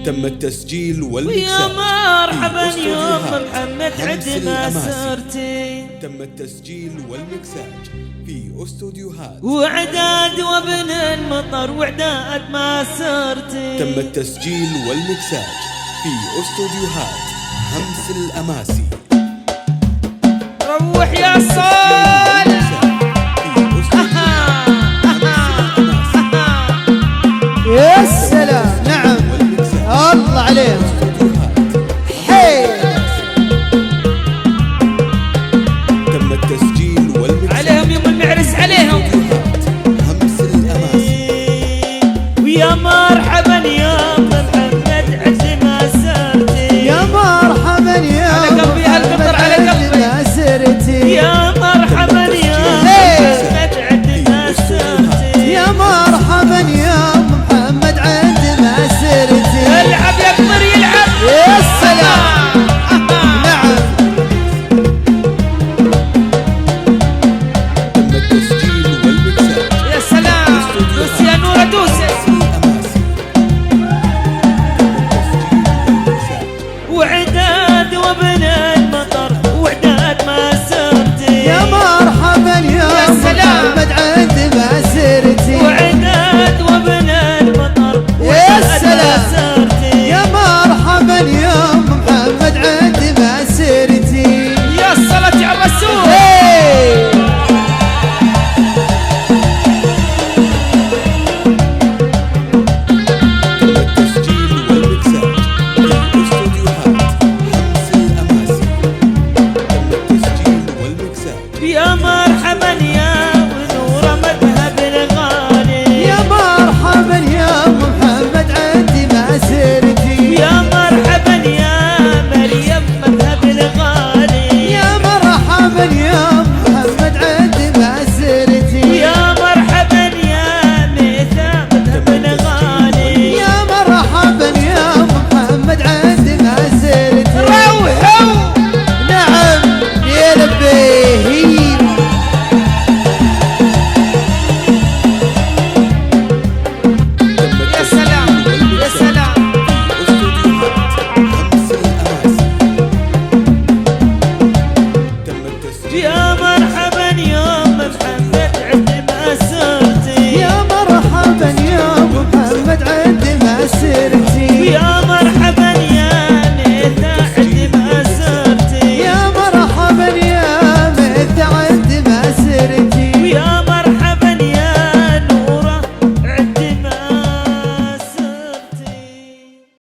تم التسجيل ويا والمكساج مرحبا في يوم استوديوهات محمد همس عد ما الأماسي. صرتي. تم التسجيل والمكساج في استوديوهات وعداد وابن المطر وعداد ما صرتي. تم التسجيل والمكساج في استوديوهات همس الأماسي. روح يا صال. يا سلام. نعم الله عليهم. حي تم التسجيل والمكساج عليهم يوم المعرس عليهم. همس الأماسي. ويا مرحبا يا محمد عد ما صرتي. يا مرحبا يا على قلبي هالقطر على قلبي. ما سرتي. يا مرحبا يا محمد عد ما صرتي. يا مرحبا يا محمد عند ما سرتي. العب يا قمر يلعب. يا سلام. نعم تم التسجيل والمكساج يا سلام. دوس يا نورة دوس. وعداد وابن المطر وعداد ما صرتي. يا